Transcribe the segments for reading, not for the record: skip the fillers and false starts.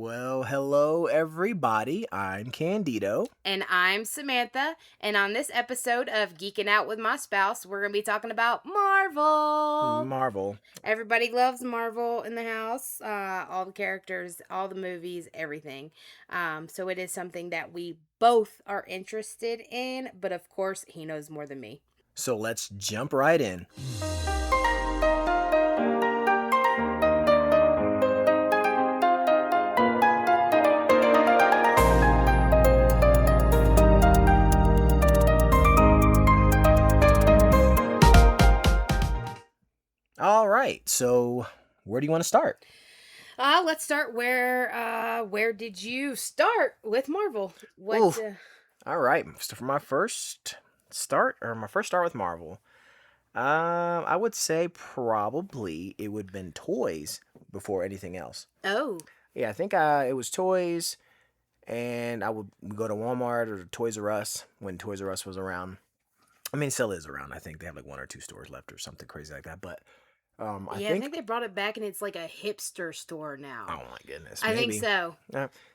Well, hello everybody. I'm Candido. And I'm Samantha. And on this episode of Geeking Out with My Spouse, we're going to be talking about Marvel. Marvel. Everybody loves Marvel in the house. All the characters, all the movies, everything. So it is something that we both are interested in. But of course, he knows more than me. So let's jump right in. All right. So where do you want to start? Let's start where did you start with Marvel? Oof. All right. So for my first start with Marvel, I would say probably it would have been toys before anything else. Oh. Yeah, I think it was toys, and I would go to Walmart or Toys R Us when Toys R Us was around. I mean, it still is around. I think they have like one or two stores left or something crazy like that. But I I think they brought it back and it's like a hipster store now. oh my goodness, I maybe. think so.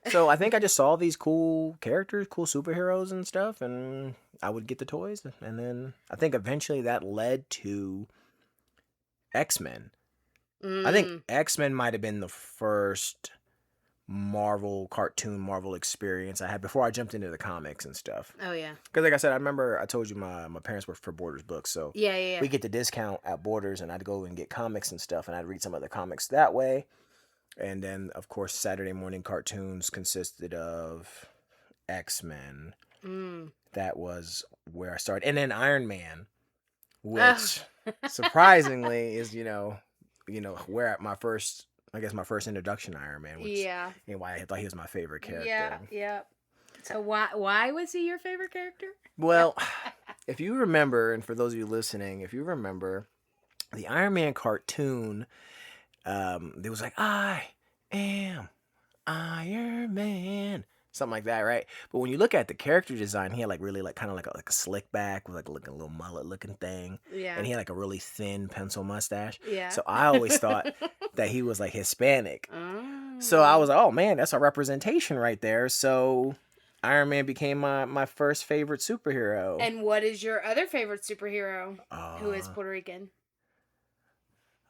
So I think I just saw these cool characters, cool superheroes and stuff, and I would get the toys, and then I think eventually that led to X-Men. I think X-Men might have been the first Marvel experience I had before I jumped into the comics and stuff. Oh yeah. Because like I said, I remember I told you my parents worked for Borders Books, so Yeah. we get the discount at Borders, and I'd go and get comics and stuff, and I'd read some of the comics that way. And then, of course, Saturday morning cartoons consisted of X-Men. That was where I started. And then Iron Man, which surprisingly is, where my first introduction to Iron Man, which why I thought he was my favorite character. Yeah. So why was he your favorite character? Well, if you remember, and for those of you listening, if you remember the Iron Man cartoon, there was like, I am Iron Man, something like that, right? But when you look at the character design, he had like really like kind of like a slick back with like a little mullet looking thing. Yeah. And he had like a really thin pencil mustache. Yeah. So I always thought that he was like Hispanic. So I was like, oh man, that's a representation right there. So Iron Man became my first favorite superhero. And what is your other favorite superhero who is Puerto Rican?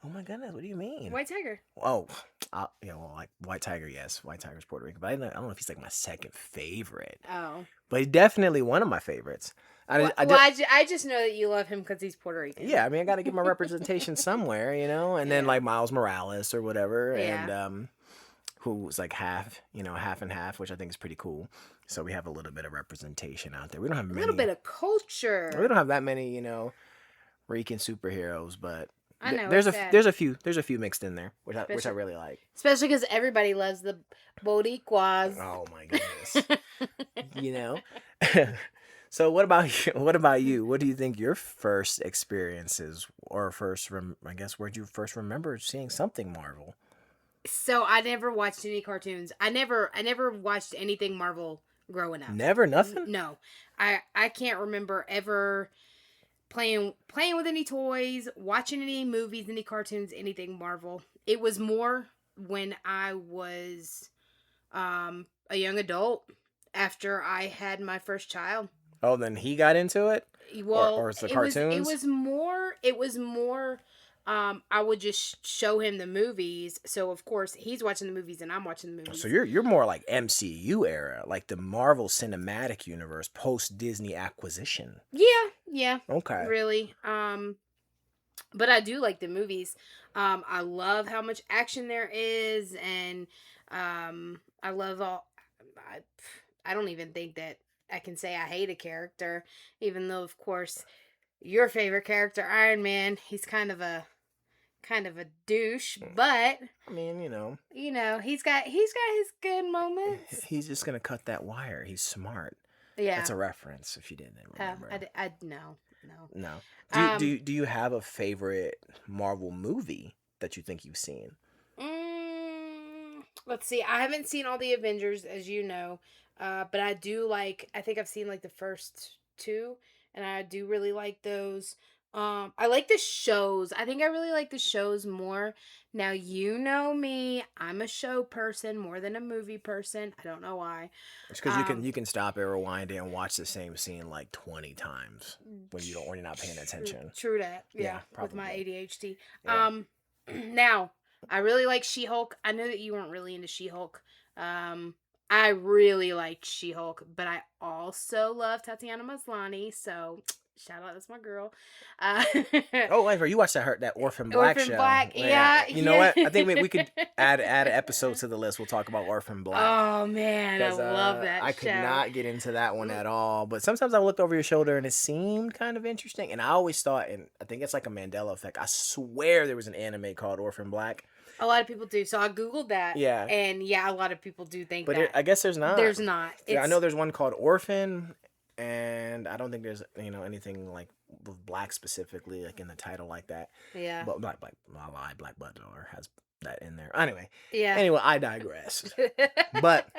Oh my goodness, what do you mean? White Tiger. Oh, like White Tiger, yes. White Tiger's Puerto Rican. But I don't know if he's like my second favorite. Oh. But he's definitely one of my favorites. I just know that you love him because he's Puerto Rican. Yeah, I mean, I got to get my representation somewhere, And then like Miles Morales or whatever. Yeah. And who was like half and half, which I think is pretty cool. So we have a little bit of representation out there. We don't have a little bit of culture. We don't have that many, Rican superheroes, but I know there's a few mixed in there, which I really like. Especially because everybody loves the Boricuas. Oh my goodness, So what about you? What do you think your first experiences or I guess where'd you first remember seeing something Marvel? So I never watched any cartoons. I never watched anything Marvel growing up. Never, nothing. No, I can't remember ever playing with any toys, watching any movies, any cartoons, anything Marvel. It was more when I was a young adult after I had my first child. Oh, then he got into it? Well, or it's the cartoons? It was more I would just show him the movies. So of course he's watching the movies and I'm watching the movies. So you're more like MCU era, like the Marvel Cinematic Universe post Disney acquisition. Yeah. Okay. Really. But I do like the movies. I love how much action there is, and I love all. I don't even think that I can say I hate a character, even though of course your favorite character, Iron Man, he's kind of a douche, but I mean, he's got his good moments. He's just gonna cut that wire. He's smart. Yeah, that's a reference if you didn't remember. No. Do you have a favorite Marvel movie that you think you've seen? Let's see. I haven't seen all the Avengers, as you know, but I do like. I think I've seen like the first two, and I do really like those. I like the shows. I think I really like the shows more. Now you know me. I'm a show person more than a movie person. I don't know why. It's because Um, you can stop it, rewind it, and watch the same scene like 20 times when you're not paying attention. true that. Yeah, Yeah, with my probably. ADHD. Yeah. Now I really like She-Hulk. I know that you weren't really into She-Hulk. Um, I really liked She-Hulk, but I also love Tatiana Maslany. So shout out, that's my girl. Uh, Oh, wait, you watched that Orphan Black Orphan show? Black. Yeah. Yeah, You know yeah. what? I think we could add an episode to the list. We'll talk about Orphan Black. Oh man, I Because love that I could show. not get into that one at all. But sometimes I looked over your shoulder and it seemed kind of interesting. And I always thought, and I think it's like a Mandela effect. I swear there was an anime called Orphan Black. A lot of people do. So I googled that, Yeah, and yeah, a lot of people do think but that. I guess there's not. There's not. I It's know there's one called Orphan, and I don't think there's anything like with black specifically like in the title like that. yeah, But Black Butler has that in there. Anyway, yeah, I digress. But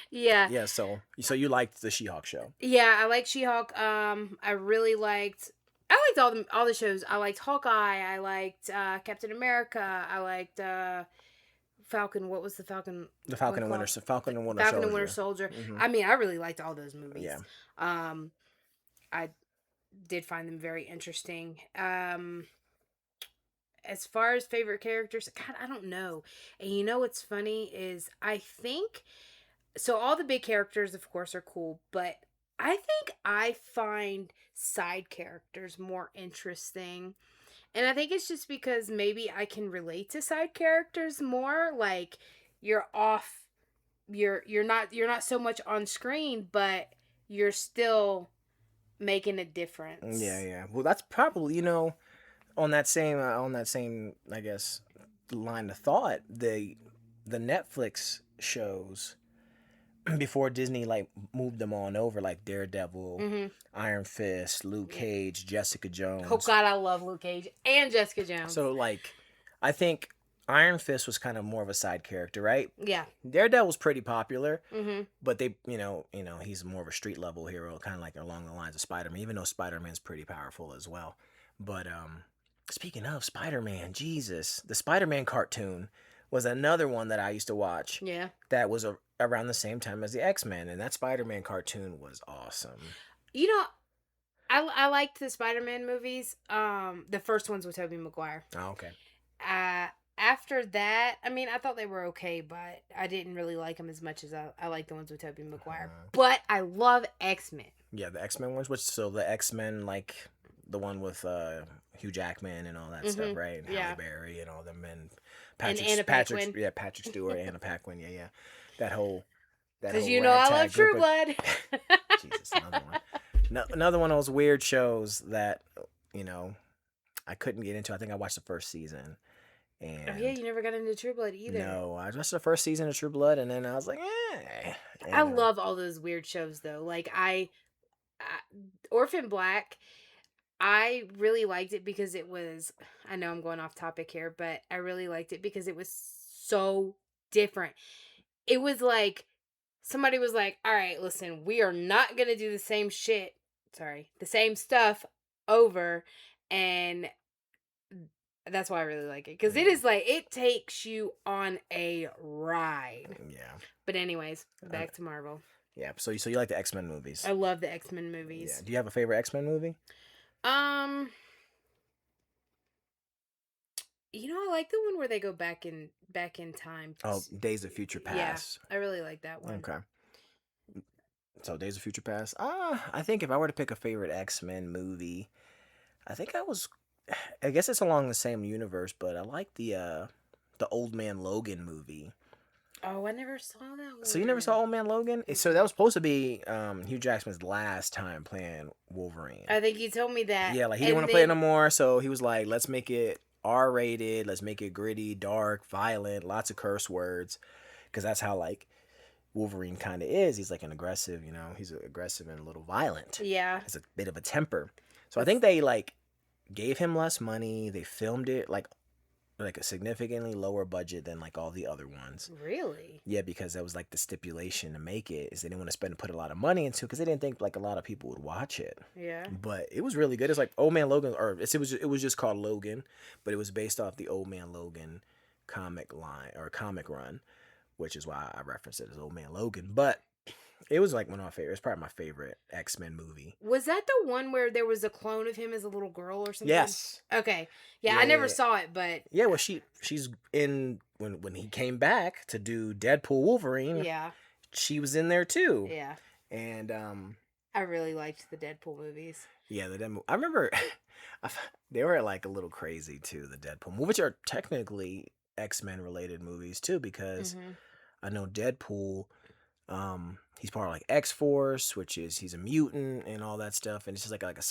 yeah, yeah, so you liked the She-Hulk show? yeah. I like She-Hulk. I really liked. I liked all the shows. I liked Hawkeye. I liked Captain America. I liked Falcon. What was the Falcon? The One called? Falcon and Winter Falcon Soldier. and Winter Soldier. Hmm. I mean, I really liked all those movies. Yeah. Um, I did find them very interesting. As far as favorite characters, God, I don't know. And you know what's funny is I think so. All the big characters, of course, are cool, but I think I find side characters more interesting. And I think it's just because maybe I can relate to side characters more. Like you're off, you're not so much on screen, but you're still making a difference. Yeah, yeah. Well, that's probably on that same I guess line of thought. The Netflix shows before Disney like moved them on over, like Daredevil, Mm-hmm. Iron Fist, Luke Cage, Jessica Oh Jones. God, I love Luke Cage and Jessica Jones. So like, I think Iron Fist was kind of more of a side character, right? Yeah. Daredevil's pretty popular, Mm-hmm. but they, he's more of a street level hero, kind of like along the lines of Spider-Man, even though Spider-Man's pretty powerful as well. But speaking of Spider-Man, Jesus, the Spider-Man cartoon was another one that I used to watch. Yeah. That was around the same time as the X-Men, and that Spider-Man cartoon was awesome. You know, I liked the Spider-Man movies. The first ones with Tobey Maguire. Oh, okay. After that, I mean, I thought they were okay, but I didn't really like them as much as I like the ones with Tobey Maguire. But I love X-Men. Yeah, the X-Men ones. So the X-Men, like the one with Hugh Jackman and all that stuff, right? And Halle Berry and all them, and Anna Paquin. Patrick Stewart, Anna Paquin, yeah. That whole Because you know I love True of, Blood. Jesus, another one. Another one of those weird shows that I couldn't get into. I think I watched the first season. And oh yeah, you never got into True Blood either. No, I watched the first season of True Blood, and then I was like, I love all those weird shows though. Like Orphan Black, I really liked it because it was. I know I'm going off topic here, but I really liked it because it was so different. It was like somebody was like, "All right, listen, we are not gonna do the same shit. Sorry, the same stuff over," and that's why I really like it because it is like it takes you on a ride. Yeah. But anyways, back to Marvel. Yeah. So you like the X-Men movies? I love the X-Men movies. Yeah. Do you have a favorite X-Men movie? I like the one where they go back in time. Oh, Days of Future Past. Yeah, I really like that one. Okay. So Days of Future Past. I think if I were to pick a favorite X-Men movie, I guess it's along the same universe, but I like the Old Man Logan movie. Oh, I never saw that one. So you never saw Old Man Logan? So that was supposed to be Hugh Jackman's last time playing Wolverine. I think you told me that. Yeah, like he didn't want to play it no more, so he was like, let's make it R-rated, let's make it gritty, dark, violent, lots of curse words, because that's how like Wolverine kind of is. He's like an aggressive, he's aggressive and a little violent. Yeah. Has a bit of a temper. So I think they like gave him less money. They filmed it like like a significantly lower budget than like all the other ones. Really? Yeah, because that was like the stipulation to make it is they didn't want to put a lot of money into because they didn't think like a lot of people would watch it. Yeah. But it was really good. It's like Old Man Logan, or it was just called Logan, but it was based off the Old Man Logan comic line or comic run, which is why I referenced it as Old Man Logan. But it was like one of my favorites. It's probably my favorite X-Men movie. Was that the one where there was a clone of him as a little girl or something? Yes. Okay. Yeah, Yeah, I yeah, never yeah. saw it, but Yeah, well, she's in when he came back to do Deadpool Wolverine. yeah. She was in there too, Yeah. and I really liked the Deadpool movies. yeah, the demo. I remember they were like a little crazy too. The Deadpool movies, which are technically X-Men related movies too, because Mm-hmm. I know Deadpool. He's part of like X Force, which is he's a mutant and all that stuff, and it's just like a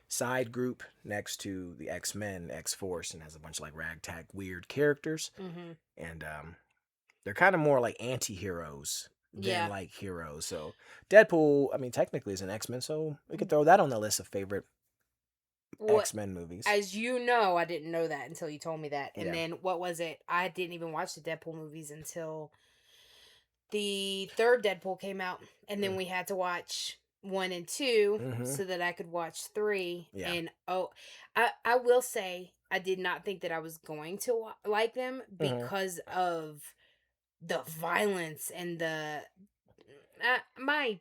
side group next to the X-Men, X Force, and has a bunch of like ragtag weird characters, Mm-hmm. and they're kind of more like anti-heroes than Yeah. like heroes. So Deadpool, I mean, technically is an X-Men, so we could throw that on the list of favorite What, X-Men movies. as you know, I didn't know that until you told me that. And Yeah. then what was it? I didn't even watch the Deadpool movies until the third Deadpool came out, and then we had to watch 1 and 2 Mm-hmm. so that I could watch 3. Yeah. And oh, I will say I did not think that I was going to like them Mm-hmm. because of the violence and the my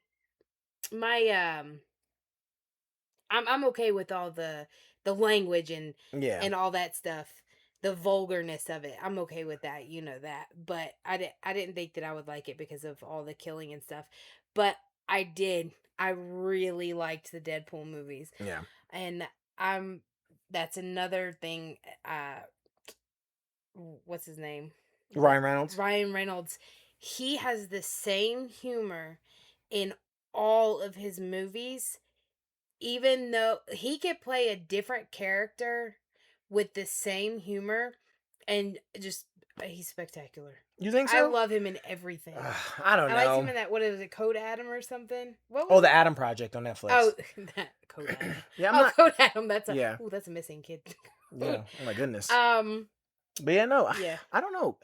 I'm okay with all the language Yeah. and all that stuff. The vulgarness of it. I'm okay with that, you know that. But I didn't think that I would like it because of all the killing and stuff. But I did. I really liked the Deadpool movies. Yeah. And I'm that's another thing what's his name? Ryan Reynolds. Ryan Reynolds. He has the same humor in all of his movies, even though he could play a different character with the same humor, and just he's spectacular. You think I so? love him in everything. I don't I liked him know. in that, what is it, Code Adam or something? What Oh, was the it? Adam Project on Netflix. Oh, that Code Adam. Yeah, I'm Oh, not. Code Adam. That's a Yeah. that's a missing kid. Yeah. Oh my goodness. Um. But yeah, no, Yeah. I don't know.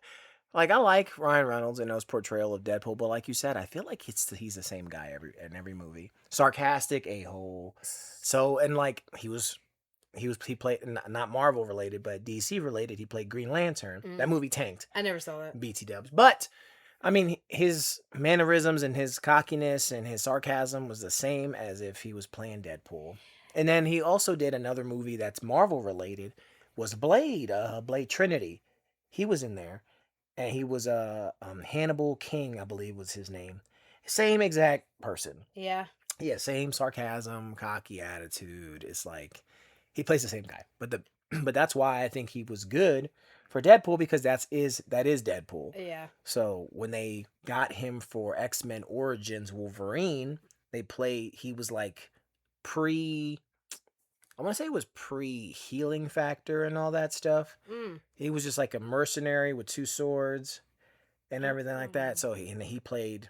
Like I like Ryan Reynolds and his portrayal of Deadpool, but like you said, I feel like he's the same guy in every movie. Sarcastic a hole. So and like he played not Marvel related, but DC related. He played Green Lantern. Mm. That movie tanked. I never saw that. BT Dubs, but I mean his mannerisms and his cockiness and his sarcasm was the same as if he was playing Deadpool. And then he also did another movie that's Marvel related, was Blade, Blade Trinity. He was in there and he was Hannibal King, I believe was his name. Same exact person. Yeah. Yeah, same sarcasm, cocky attitude. It's like he plays the same guy. But the but that's why I think he was good for Deadpool because that is Deadpool. Yeah. So when they got him for X-Men Origins Wolverine, he was like pre I want to say it was pre healing factor and all that stuff. Mm. He was just like a mercenary with two swords and everything like that. So he played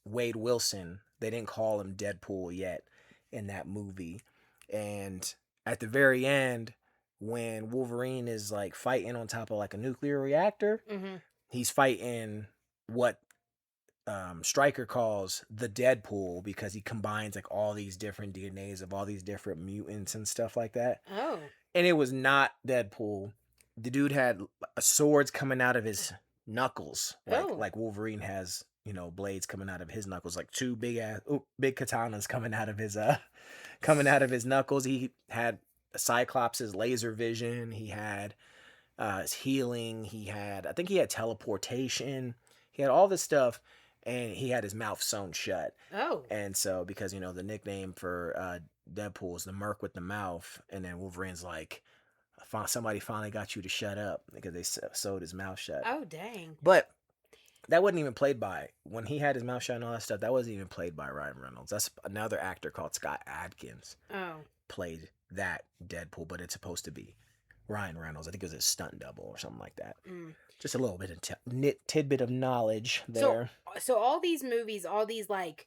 Wade Wilson. They didn't call him Deadpool yet in that movie. And at the very end, when Wolverine is like fighting on top of like a nuclear reactor, Mm-hmm. he's fighting what Stryker calls the Deadpool because he combines like all these different DNAs of all these different mutants and stuff like that. Oh. And it was not Deadpool. The dude had swords coming out of his knuckles, like Wolverine has, blades coming out of his knuckles, like two big katanas coming out of his knuckles. He had Cyclops' laser vision. He had his healing. I think he had teleportation. He had all this stuff, and he had his mouth sewn shut. Oh. And so, because the nickname for Deadpool is the Merc with the mouth, and then Wolverine's like, somebody finally got you to shut up because they sewed his mouth shut. Oh, dang. But that wasn't even played by, when he had his mouth shut and all that stuff, that wasn't even played by Ryan Reynolds. That's another actor called Scott Adkins. Oh. Played that Deadpool, but it's supposed to be Ryan Reynolds. I think it was a stunt double or something like that. Mm. Just a little bit of tidbit of knowledge there. So all these movies, all these like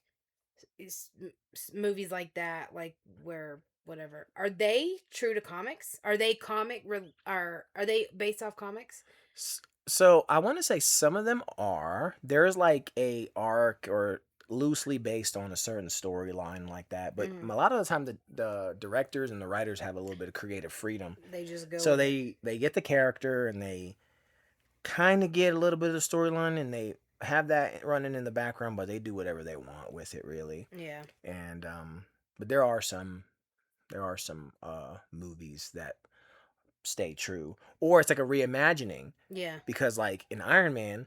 movies like that, like where whatever. Are they true to comics? Are they are they based off comics? So I want to say some of them are. There's like a arc or loosely based on a certain storyline like that. But Mm-hmm. a lot of the time, the directors and the writers have a little bit of creative freedom. They just go So with it. they get the character and they kind of get a little bit of the storyline and they have that running in the background, but they do whatever they want with it really. Yeah. And but there are some movies that stay true, or it's like a reimagining Yeah. because like in Iron Man,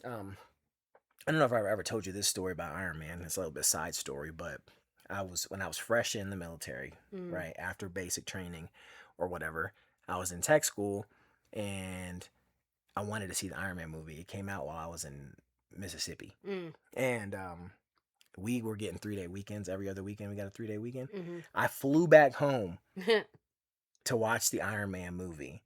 um, I don't know if I ever told you this story about Iron Man. It's a little bit side story, but when I was fresh in the military, Mm. right after basic training or whatever, I was in tech school and I wanted to see the Iron Man movie. It came out while I was in Mississippi, Mm. and we were getting 3 day weekends every other weekend. We got a 3 day weekend. Mm-hmm. I flew back home to watch the Iron Man movie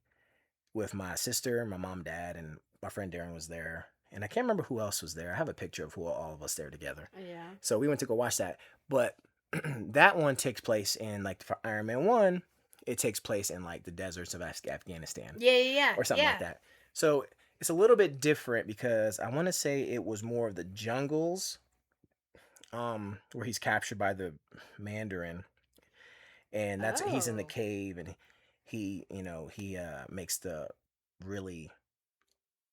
with my sister, my mom, dad, and my friend Darren was there. And I can't remember who else was there. I have a picture of who all of us there together. Yeah. So we went to go watch that. But that one takes place in like for Iron Man 1, it takes place in like the deserts of Afghanistan Yeah. Yeah. Yeah. or something like Yeah. that. So it's a little bit different because I want to say it was more of the jungles where he's captured by the Mandarin and that's he's in the Oh. cave and he makes the really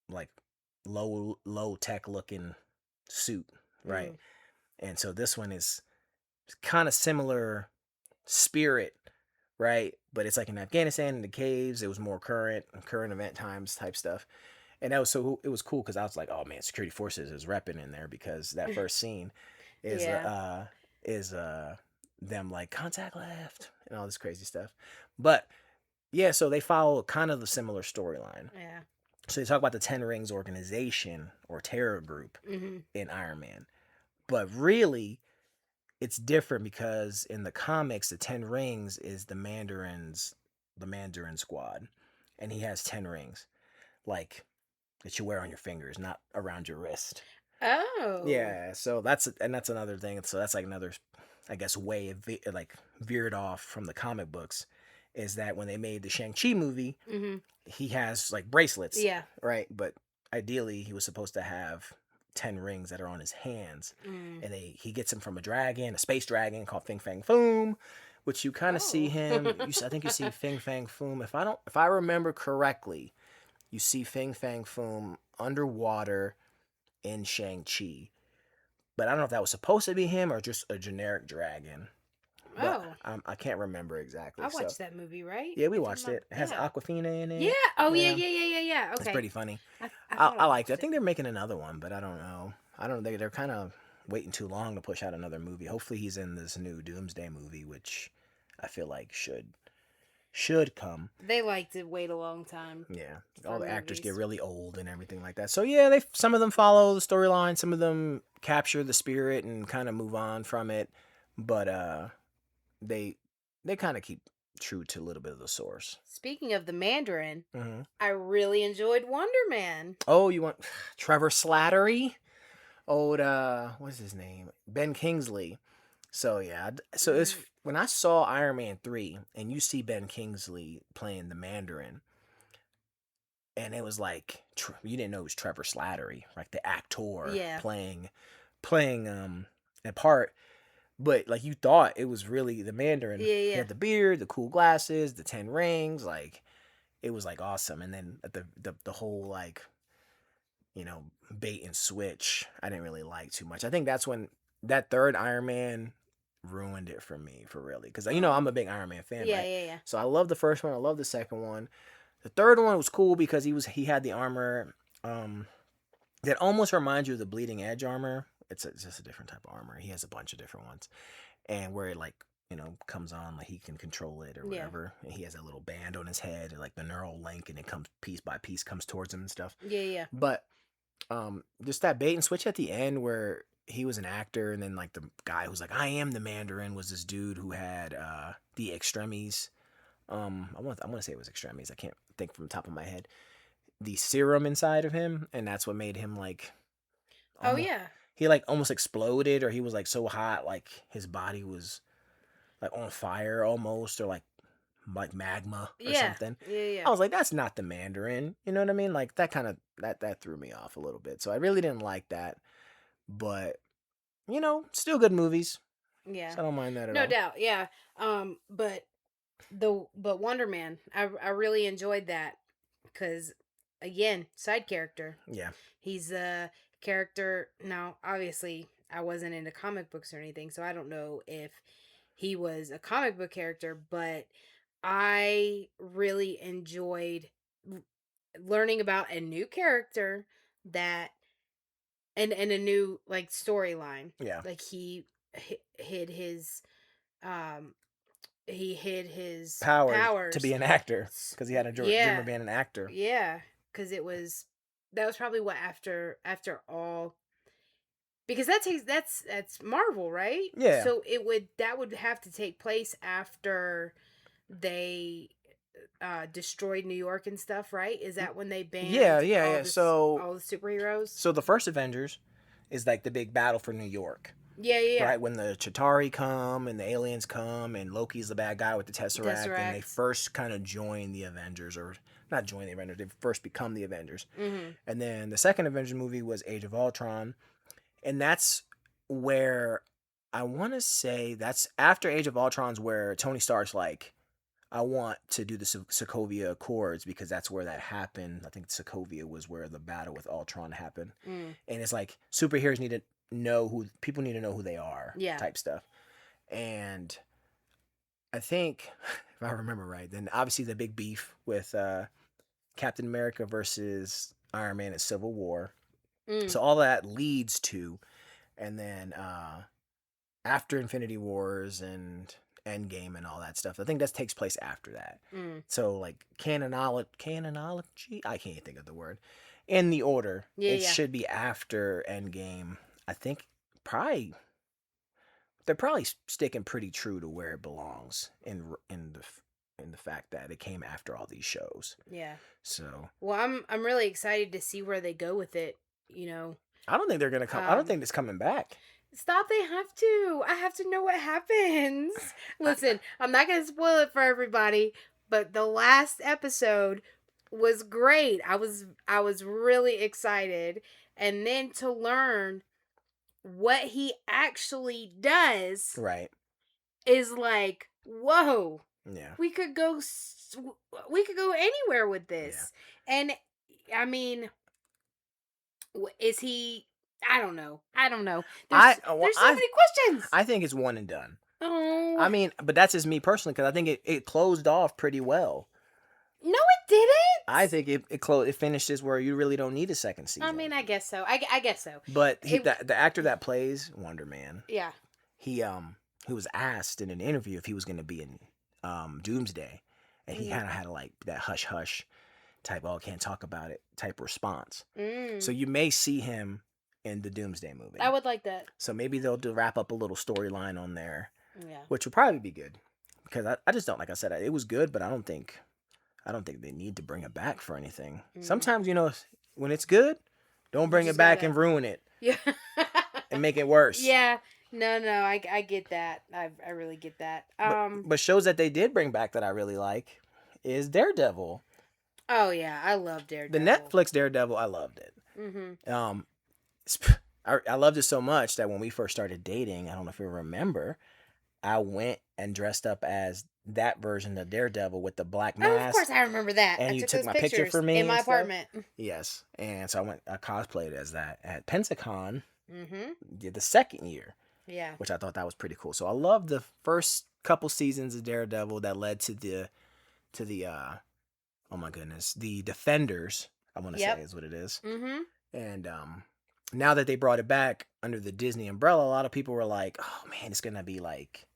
like low tech looking suit, right? Mm. And so this one is kind of similar spirit, right? But it's like in Afghanistan in the caves. It was more current event times type stuff, and that was so it was cool because I was like, oh man, security forces is repping in there because that first scene is Yeah. them like contact left and all this crazy stuff, but yeah, so they follow kind of the similar storyline. Yeah. So they talk about the Ten Rings organization or terror group Mm-hmm. in Iron Man. But really, it's different because in the comics, the Ten Rings is the Mandarin squad. And he has 10 rings, like that you wear on your fingers, not around your wrist. Oh. Yeah, so that's another thing. So that's like another, I guess, way of like veered off from the comic books, is that when they made the Shang-Chi movie, Mm-hmm. he has like bracelets, Yeah. right? But ideally, he was supposed to have 10 rings that are on his hands. Mm. And he gets them from a space dragon called Fing Fang Foom, which you kind of see Oh. him. I think you see Fing Fang Foom. If I remember correctly, you see Fing Fang Foom underwater in Shang-Chi. But I don't know if that was supposed to be him or just a generic dragon. But Oh. I can't remember exactly. I So watched that movie, right? yeah, we If I watched remember. it. It has Yeah. Aquafina in Yeah. it. Oh yeah. Yeah, Yeah. Yeah. Yeah. Yeah. it's Okay. pretty funny. I thought I I liked it. I watched it. think they're making another one, but I don't know. I don't. They're kind of waiting too long to push out another movie. Hopefully, he's in this new Doomsday movie, which I feel like should come. They like to wait a long time Yeah, all for the actors get movies. really old and everything like that. So yeah, they some of them follow the storyline, some of them capture the spirit and kind of move on from it, but they they kind of keep true to a little bit of the source. Speaking of the Mandarin, Hmm. I really enjoyed Wonder Man. Oh, you want Trevor Slattery? Old what's his name? Ben Kingsley. So yeah, so it's Mm. when I saw Iron Man 3 and you see Ben Kingsley playing the Mandarin and it was like you didn't know it was Trevor Slattery, like the actor Yeah. playing a part, but like you thought it was really the Mandarin. Yeah. He Yeah. had the beard, the cool glasses, the 10 rings, like it was like awesome. And then the whole like bait and switch I didn't really like too much. I think that's when that third Iron Man ruined it for me for really because I'm a big Iron Man fan, Yeah. right? Yeah. Yeah. So I love the first one, I love the second one. The third one was cool because he had the armor that almost reminds you of the Bleeding Edge armor. It's just a different type of armor. He has a bunch of different ones, and where it like comes on, like he can control it or Yeah. whatever. And he has that little band on his head, and like the neural link, and it comes piece by piece comes towards him and stuff. Yeah. Yeah. But just that bait and switch at the end where he was an actor, and then like the guy who's like, I am the Mandarin, was this dude who had the extremis. I want to say it was extremis. I can't think from the top of my head. The serum inside of him, and that's what made him like Oh almost yeah. he like almost exploded, or he was like so hot, like his body was like on fire almost, or like magma or Yeah, something. yeah, yeah, I was like, that's not the Mandarin. You know what I mean? Like that kind of that threw me off a little bit. So I really didn't like that. But still good movies. yeah. So I don't mind that at No all. doubt, yeah. But but Wonder Man, I really enjoyed that because again, side character. Yeah. He's a character. Now, obviously, I wasn't into comic books or anything, so I don't know if he was a comic book character, but I really enjoyed learning about a new character that and a new like storyline. Yeah. Like hid his um he hid his Powers to be powers. an actor because he had a dream Yeah, of being an actor. yeah, because it was that was probably what after all because that's Marvel, right? Yeah. So it would that would have to take place after they destroyed New York and stuff, right? Is that when they Yeah, banned yeah, yeah. So all the superheroes? so the first Avengers is like the big battle for New York. Yeah, yeah, yeah. Right when the Chitauri come and the aliens come and Loki's the bad guy with the Tesseract and they Tesseract. first kind of join the Avengers, or not join the Avengers, they first become the Avengers. Mhm. And then the second Avengers movie was Age of Ultron, and that's where I want to say that's after Age of Ultron's where Tony Stark's like, I want to do the Sokovia Accords because that's where that happened. I think Sokovia was where the battle with Ultron happened. Mm. And it's like superheroes need to know people need to know who they are Yeah. type stuff. And I think if I remember right, then obviously the big beef with Captain America versus Iron Man in Civil War. Mm. So all that leads to, and then after Infinity Wars and Endgame and all that stuff. I think that takes place after that. Mm. So like canonology, I can't think of the word. In the order, Yeah, it yeah. should be after Endgame. I think probably they're probably sticking pretty true to where it belongs in the fact that it came after all these shows. Yeah. So Well, I'm really excited to see where they go with it. You know, I don't think they're gonna come. I don't think it's coming back. stop. They have to. I have to know what happens. Listen, I'm not gonna spoil it for everybody, but the last episode was great. I was really excited, and then to learn what he actually does Right. is like, whoa. Yeah. We could go. We could go anywhere with Yeah. this, and I mean, is he? I don't know. I don't know. There's so many questions. I think it's one and done. Oh I mean, but that's just me personally because I think it closed off pretty well. no, it didn't. I think it finishes where you really don't need a second season. I mean, I guess so. I guess so. But It, the actor that plays Wonder Man, yeah. he was asked in an interview if he was going to be in Doomsday, and he kind of had like that hush hush type, oh, can't talk about it type response. So you may see him in the Doomsday movie. I would like that. So maybe they'll wrap up a little storyline on there, Yeah. which would probably be good because I just don't, like I said, it was good, but I don't think they need to bring it back for anything. Sometimes when it's good, don't bring it back and ruin it. Yeah. And make it worse. Yeah. No, I get that. I really get that. But shows that they did bring back that I really like is Daredevil. Oh yeah, I love The Daredevil. Netflix Daredevil, I loved it. Mm-hmm. I loved it so much that when we first started dating, I don't know if you remember, I went and dressed up as that version of Daredevil with the black mask. Oh, of course I remember that. And I you took took those my picture for me in my and stuff? apartment. Yes, and so I cosplayed as that at Pensacon. Mm-hmm. Did the second year, Yeah. which I thought that was pretty cool. So I loved the first couple seasons of Daredevil that led to the oh my goodness, the Defenders. I want to say is what it is. Mm-hmm. And now that they brought it back under the Disney umbrella, a lot of people were like, "Oh man, it's gonna be like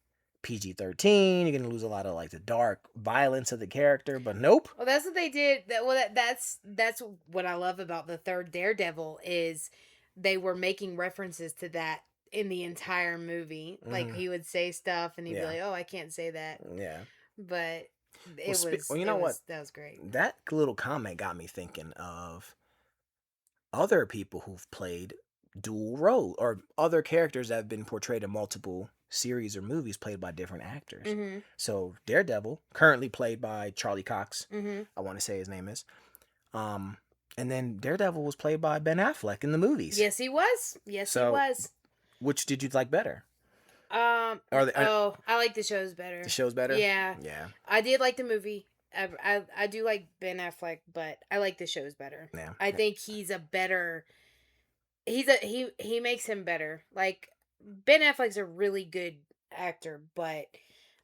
PG-13. You're gonna lose a lot of like the dark violence of the character." But nope. Well, that's what they did. That's what I love about the third Daredevil is they were making references to that in the entire movie. Like he would say stuff and he'd be like, "Oh, I can't say that." Yeah. But You know what? That was great. That little comment got me thinking of other people who've played dual role or other characters that have been portrayed in multiple series or movies played by different actors. Mm-hmm. So Daredevil, currently played by Charlie Cox, Mm-hmm. I want to say his name is. And then Daredevil was played by Ben Affleck in the movies. Yes, he was. Yes, he So, was. which did you like better? Oh, I like the shows better. The show's better? Yeah. Yeah. I did like the movie. I do like Ben Affleck, but I like the shows better. Yeah. I think he's a better. He makes him better. Like Ben Affleck's a really good actor, but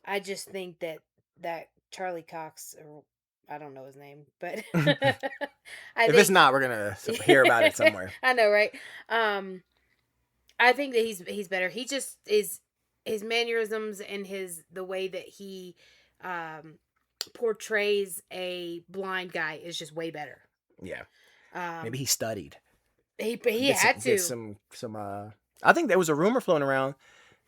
I just think that Charlie Cox, or I don't know his name, but I If think it's not, we're going to hear about it somewhere. I know, right? I think that he's better. He just is his mannerisms and the way that he portrays a blind guy is just way better. Yeah. Maybe he studied. He had to get some I think there was a rumor floating around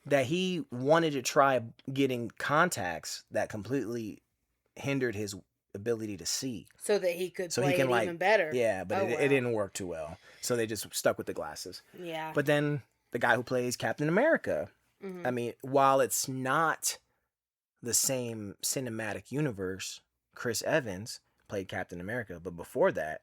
that he wanted to try getting contacts that completely hindered his ability to see. so that he could So play he can it even better. Yeah, but Oh, it wow. didn't work too well. So they just stuck with the glasses. Yeah. But then the guy who plays Captain America, Mhm. I mean, while it's not the same cinematic universe, Chris Evans played Captain America, but before that,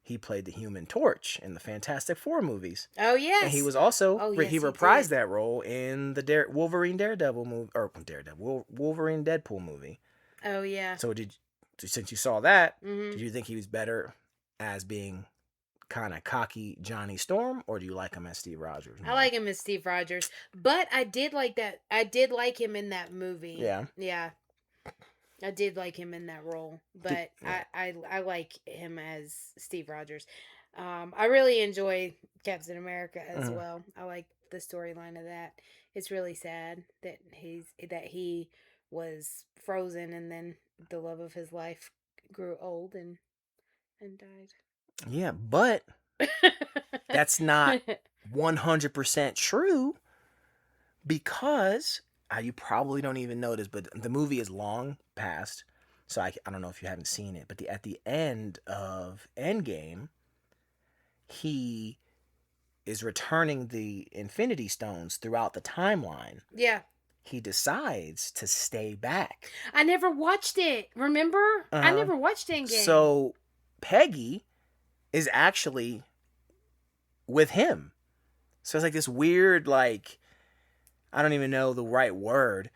he played the Human Torch in the Fantastic Four movies. Oh yes. And he was also Oh, yes, he he reprised did. that role in the Wolverine Daredevil movie or Wolverine Deadpool movie. Oh yeah. So since you saw that, Mhm. did you think he was better as being kind of cocky Johnny Storm, or do you like him as Steve Rogers? I like him as Steve Rogers, but I did like that. I did like him in that movie. Yeah. Yeah. I did like him in that role, but Yeah. I like him as Steve Rogers. I really enjoy Captain America as Mhm. well. I like the storyline of that. It's really sad that he was frozen and then the love of his life grew old and died. Yeah, but that's not 100% true because you probably don't even notice, but the movie is long past. So I don't know if you haven't seen it, but at the end of Endgame, he is returning the Infinity Stones throughout the timeline. Yeah. He decides to stay back. I never watched it. Remember? I never watched Endgame. So Peggy is actually with him. So it's like this weird, like, I don't even know the right word,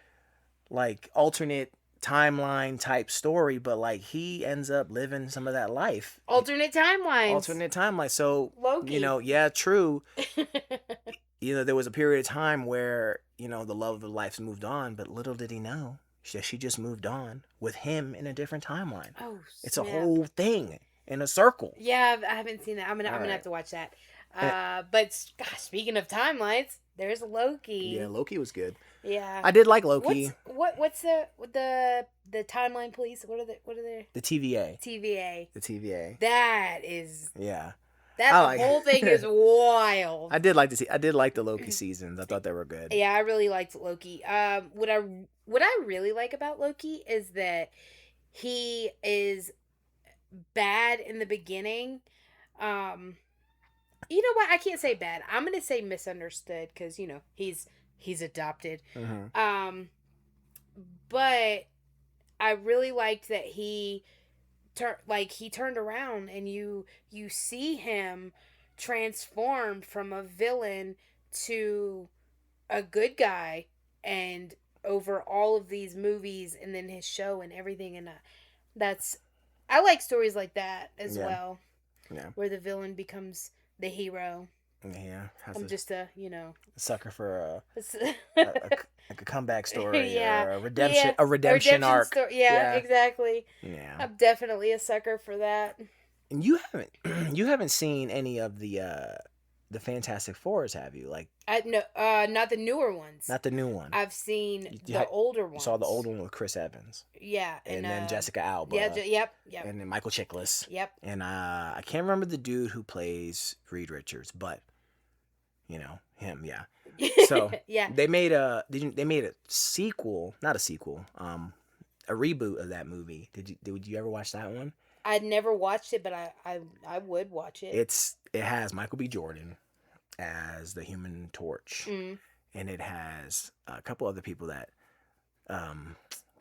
like alternate timeline type story, but like he ends up living some of that life. Alternate timeline. So Loki. yeah, true. There was a period of time where the love of the life's moved on, but little did he know she just moved on with him in a different timeline. Oh, it's a whole thing in a circle. Yeah, I haven't seen that. I'm gonna have to watch that. But gosh, speaking of timelines, there's Loki. Yeah, Loki was good. Yeah, I did like Loki. What's the timeline police? What are they? The TVA. TVA. The TVA. That is. Yeah. That whole thing is wild. I did like the Loki seasons. I thought they were good. Yeah, I really liked Loki. What I really like about Loki is that he is bad in the beginning. You know what? I can't say bad. I'm gonna say misunderstood because he's adopted. Mm-hmm. But I really liked that he turned around and you see him transformed from a villain to a good guy, and over all of these movies and then his show and everything, and I like stories like that as well. Yeah. Where the villain becomes the hero. Yeah. I'm just a sucker for a comeback story. Yeah. Or a redemption arc. Yeah, exactly. Yeah. I'm definitely a sucker for that. And you haven't seen any of the Fantastic Fours, have you? Like No, not the newer ones. Not the new one. I've seen the older ones. You saw the old one with Chris Evans. Yeah, and then Jessica Alba. Yeah, yep. And then Michael Chiklis. Yep. And I can't remember the dude who plays Reed Richards, but him, yeah. So yeah, they made a sequel, not a sequel, a reboot of that movie. Did you ever watch that one? I'd never watched it, but I would watch it. It has Michael B. Jordan, as the Human Torch, Mm. and it has a couple other people um,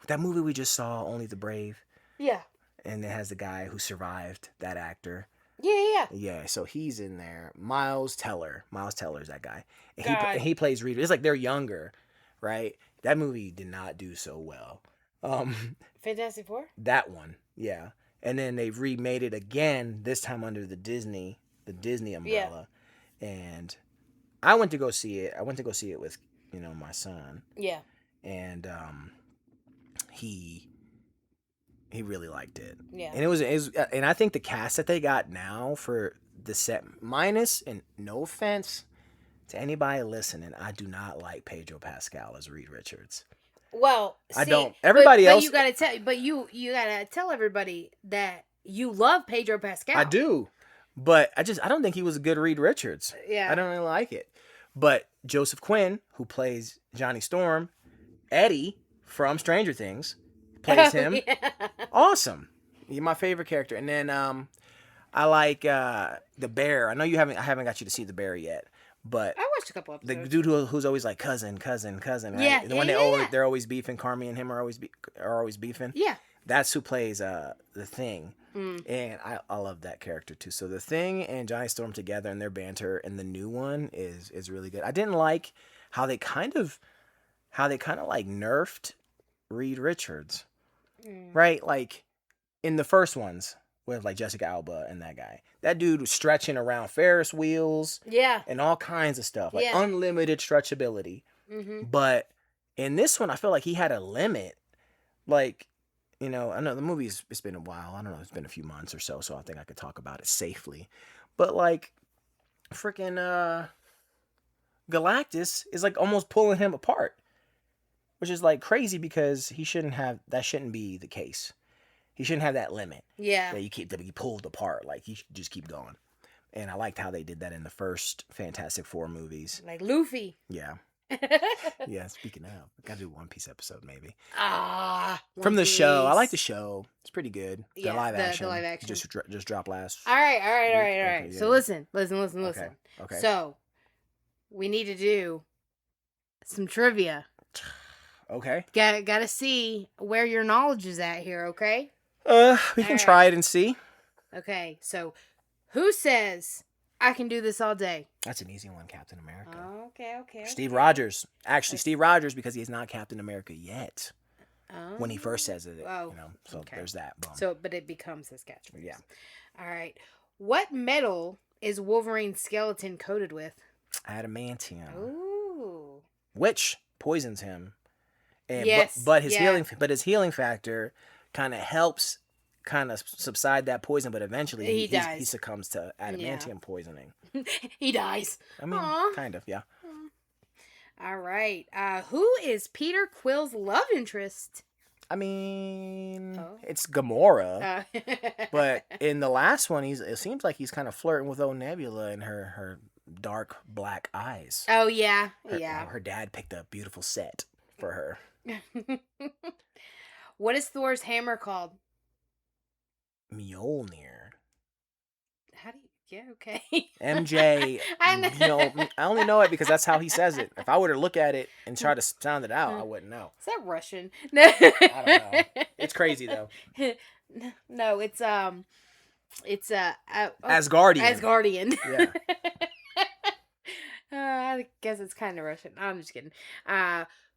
that movie we just saw, Only the Brave, Yeah. and it has the guy who survived, that actor. Yeah. Yeah, so he's in there. Miles Teller. Miles Teller's that guy. And God. he plays Reed. It's like they're younger, right? That movie did not do so well. Fantastic Four? That one, yeah. And then they've remade it again, this time under the Disney umbrella. Yeah. And I went to go see it. I went to go see it with, my son. Yeah. And he really liked it. Yeah. And it was and I think the cast that they got now for the set, minus, and no offense to anybody listening, I do not like Pedro Pascal as Reed Richards. Well, I don't. Everybody else, you gotta tell, you gotta tell everybody that you love Pedro Pascal. I do, but I don't think he was a good Reed Richards. Yeah, I don't really like it. But Joseph Quinn, who plays Johnny Storm, Eddie from Stranger Things, plays him. Yeah. Awesome. He's my favorite character. And then I like the bear. I know I haven't got you to see the bear yet, but I watched a couple episodes. The dude who's always like cousin, right? Yeah, the one they're always beefing. Carmi and him are always beefing. Yeah, that's who plays the Thing, and I love that character too. So the Thing and Johnny Storm together and their banter, and the new one is really good. I didn't like how they kind of like nerfed Reed Richards, right? Like in the first ones with like Jessica Alba and that guy. That dude was stretching around Ferris wheels. Yeah. And all kinds of stuff. Like unlimited stretchability. Mm-hmm. But in this one, I feel like he had a limit. Like, I know the movie's, it's been a while. I don't know, it's been a few months or so I think I could talk about it safely. But like, freaking Galactus is like almost pulling him apart. Which is like crazy because that shouldn't be the case. He shouldn't have that limit. Yeah. That you pulled apart. Like, he should just keep going. And I liked how they did that in the first Fantastic Four movies. Like Luffy. Yeah. Yeah, speaking of, I gotta do a One Piece episode maybe. From the show. I like the show. It's pretty good. The live action. Just dropped last. All right. Okay, yeah. So listen. Okay. So, we need to do some trivia. Okay. Gotta see where your knowledge is at here, okay? We can try it and see. Okay, so who says I can do this all day? That's an easy one, Captain America. Okay. Steve Rogers. Actually, Steve Rogers, because he's not Captain America yet. When he first says it, there's that. Boom. But it becomes his catchphrase. Yeah. All right. What metal is Wolverine's skeleton coated with? Adamantium. Ooh. Which poisons him. And, yes. But his healing factor kind of helps subside that poison, but eventually he dies. He succumbs to adamantium poisoning. He dies. I mean, kind of, yeah. All right. Who is Peter Quill's love interest? I mean, it's Gamora. But in the last one, it seems like he's kind of flirting with old Nebula and her dark black eyes. Oh, yeah. Her dad picked a beautiful set for her. What is Thor's hammer called? Mjolnir. How do you... Yeah, okay. MJ. I only know it because that's how he says it. If I were to look at it and try to sound it out, I wouldn't know. Is that Russian? I don't know. It's crazy though. No, it's Asgardian. Asgardian. Yeah. I guess it's kind of Russian. I'm just kidding.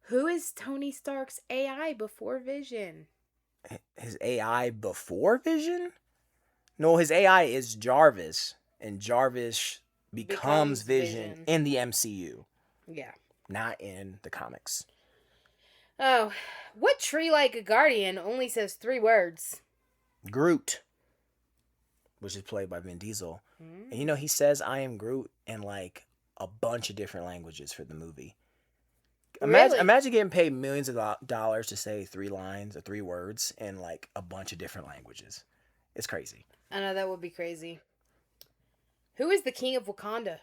Who is Tony Stark's AI before Vision? His AI before Vision? No, his AI is Jarvis, and Jarvis becomes Vision in the MCU. Yeah. Not in the comics. Oh, what tree-like guardian only says 3 words? Groot, which is played by Vin Diesel. And he says I am Groot in like a bunch of different languages for the movie. Imagine getting paid millions of dollars to say 3 lines or 3 words in like a bunch of different languages. It's crazy. I know, that would be crazy. Who is the king of Wakanda?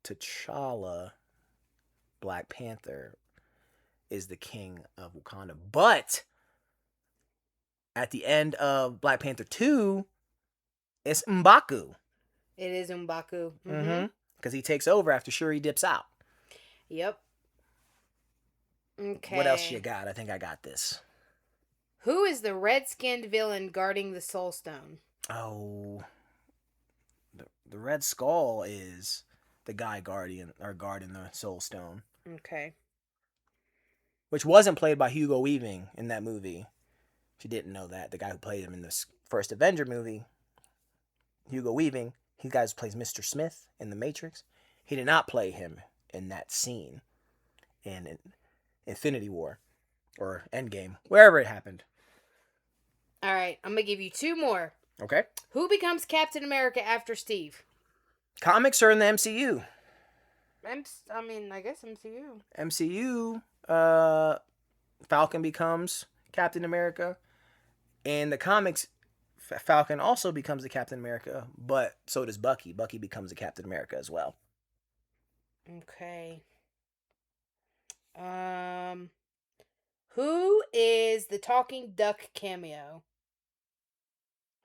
T'Challa, Black Panther, is the king of Wakanda. But at the end of Black Panther 2, it's M'Baku. It is M'Baku. Mm-hmm. because he takes over after Shuri dips out. Yep. What else you Okay. got? I think I got this. Who is the red-skinned villain guarding the Soul Stone? Oh, the Red Skull is the guy guarding the Soul Stone, Okay. which wasn't played by Hugo Weaving in that movie. If you didn't know that, the guy who played him in this first Avenger movie, Hugo Weaving, he guys plays Mr. Smith in The Matrix. He did not play him in that scene in Infinity War or Endgame, wherever it happened. All right, I'm gonna give you two more. Okay. Who becomes Captain America after Steve? Comics are in the MCU. I guess MCU. MCU, Falcon becomes Captain America. In the comics, Falcon also becomes the Captain America, but so does Bucky. Bucky becomes the Captain America as well. Okay. Who is the talking duck cameo?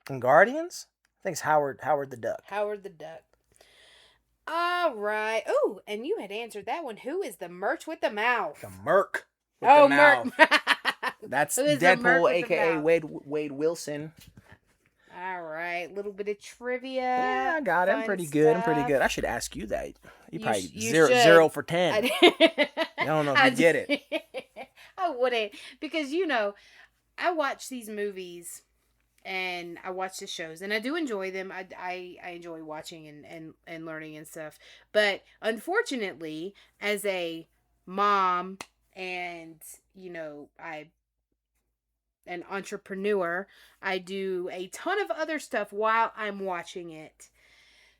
In Guardians, I think it's Howard the Duck. Howard the Duck. All right. Oh, and you had answered that one. Who is the Merch with the mouth? The Merc with Oh, the mouth. That's Deadpool, aka Wade Wilson. All right, little bit of trivia. Yeah, I got it. I'm pretty good. I should ask you that. You probably you 0 for 10. I don't know if you get it. I wouldn't, because I watch these movies and I watch the shows and I do enjoy them. I enjoy watching and learning and stuff. But unfortunately, as a mom and an entrepreneur, I do a ton of other stuff while I'm watching it.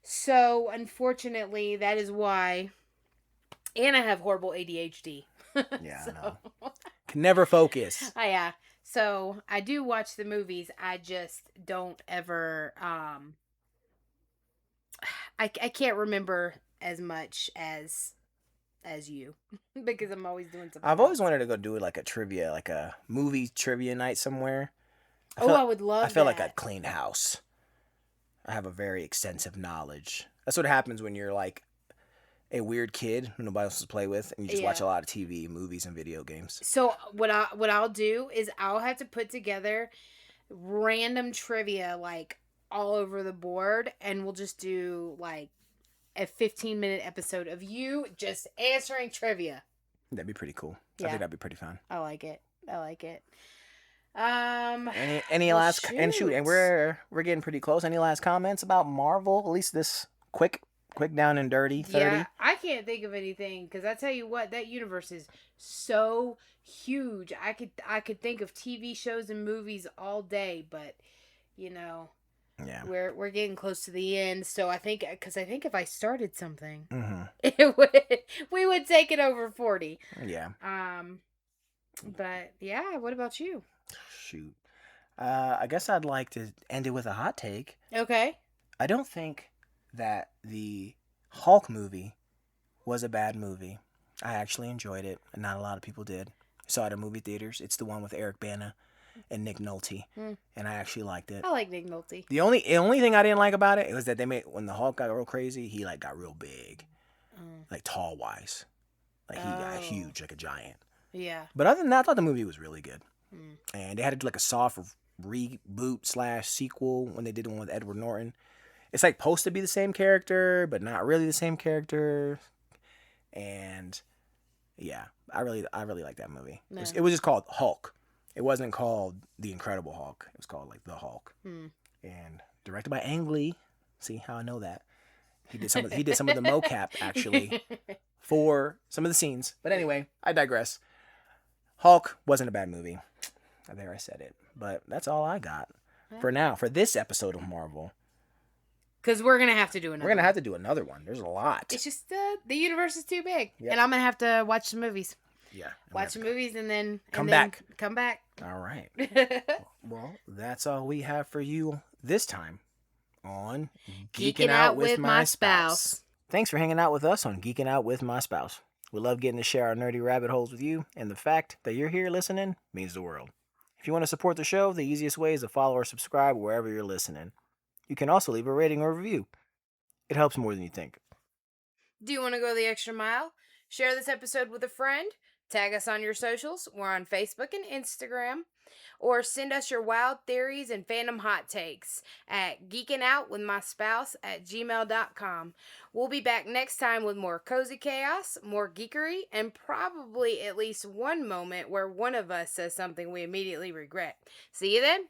So unfortunately, that is why. And I have horrible ADHD. Yeah, so. No. Can never focus. Yeah. So I do watch the movies. I just don't ever. I can't remember as much as you because I'm always doing something. I've always wanted to go do like a trivia, like a movie trivia night somewhere. I would love. I feel like I'd clean house. I have a very extensive knowledge. That's what happens when you're like a weird kid who nobody else to play with, and you just watch a lot of TV, movies, and video games. So what I'll do is I'll have to put together random trivia like all over the board, and we'll just do like a 15-minute episode of you just answering trivia. That'd be pretty cool. Yeah. I think that'd be pretty fun. I like it. Any last and shoot, and we're getting pretty close. Any last comments about Marvel? At least this quick down and dirty 30. Yeah, I can't think of anything because I tell you what, that universe is so huge. I could think of TV shows and movies all day, but yeah, we're getting close to the end. So I think if I started something, we would take it over 40. Yeah. But yeah, what about you? Shoot. I guess I'd like to end it with a hot take. Okay. I don't think that the Hulk movie was a bad movie. I actually enjoyed it, and not a lot of people did. Saw it in movie theaters. It's the one with Eric Bana and Nick Nolte, and I actually liked it. I like Nick Nolte. The only thing I didn't like about it was that they made, when the Hulk got real crazy, he like got real big, like tall wise, like he got huge, like a giant. Yeah. But other than that, I thought the movie was really good, and they had to do like a soft reboot / sequel when they did the one with Edward Norton. It's like supposed to be the same character, but not really the same character. And yeah, I really like that movie. No. It was just called Hulk. It wasn't called The Incredible Hulk. It was called like The Hulk. And directed by Ang Lee. See how I know that? He did some of the mocap actually for some of the scenes. But anyway, I digress. Hulk wasn't a bad movie. There, I said it. But that's all I got for now for this episode of Marvel. Because we're going to have to do another one. We're going to have to do another one. There's a lot. It's just the universe is too big. Yep. And I'm going to have to watch some movies. Yeah. Watch some movies and then... Come back. All right. Well, that's all we have for you this time on Geeking Out with My Spouse. Thanks for hanging out with us on Geeking Out with My Spouse. We love getting to share our nerdy rabbit holes with you, and the fact that you're here listening means the world. If you want to support the show, the easiest way is to follow or subscribe wherever you're listening. You can also leave a rating or review. It helps more than you think. Do you want to go the extra mile? Share this episode with a friend. Tag us on your socials. We're on Facebook and Instagram. Or send us your wild theories and fandom hot takes at geekingoutwithmyspouse@gmail.com. We'll be back next time with more cozy chaos, more geekery, and probably at least one moment where one of us says something we immediately regret. See you then.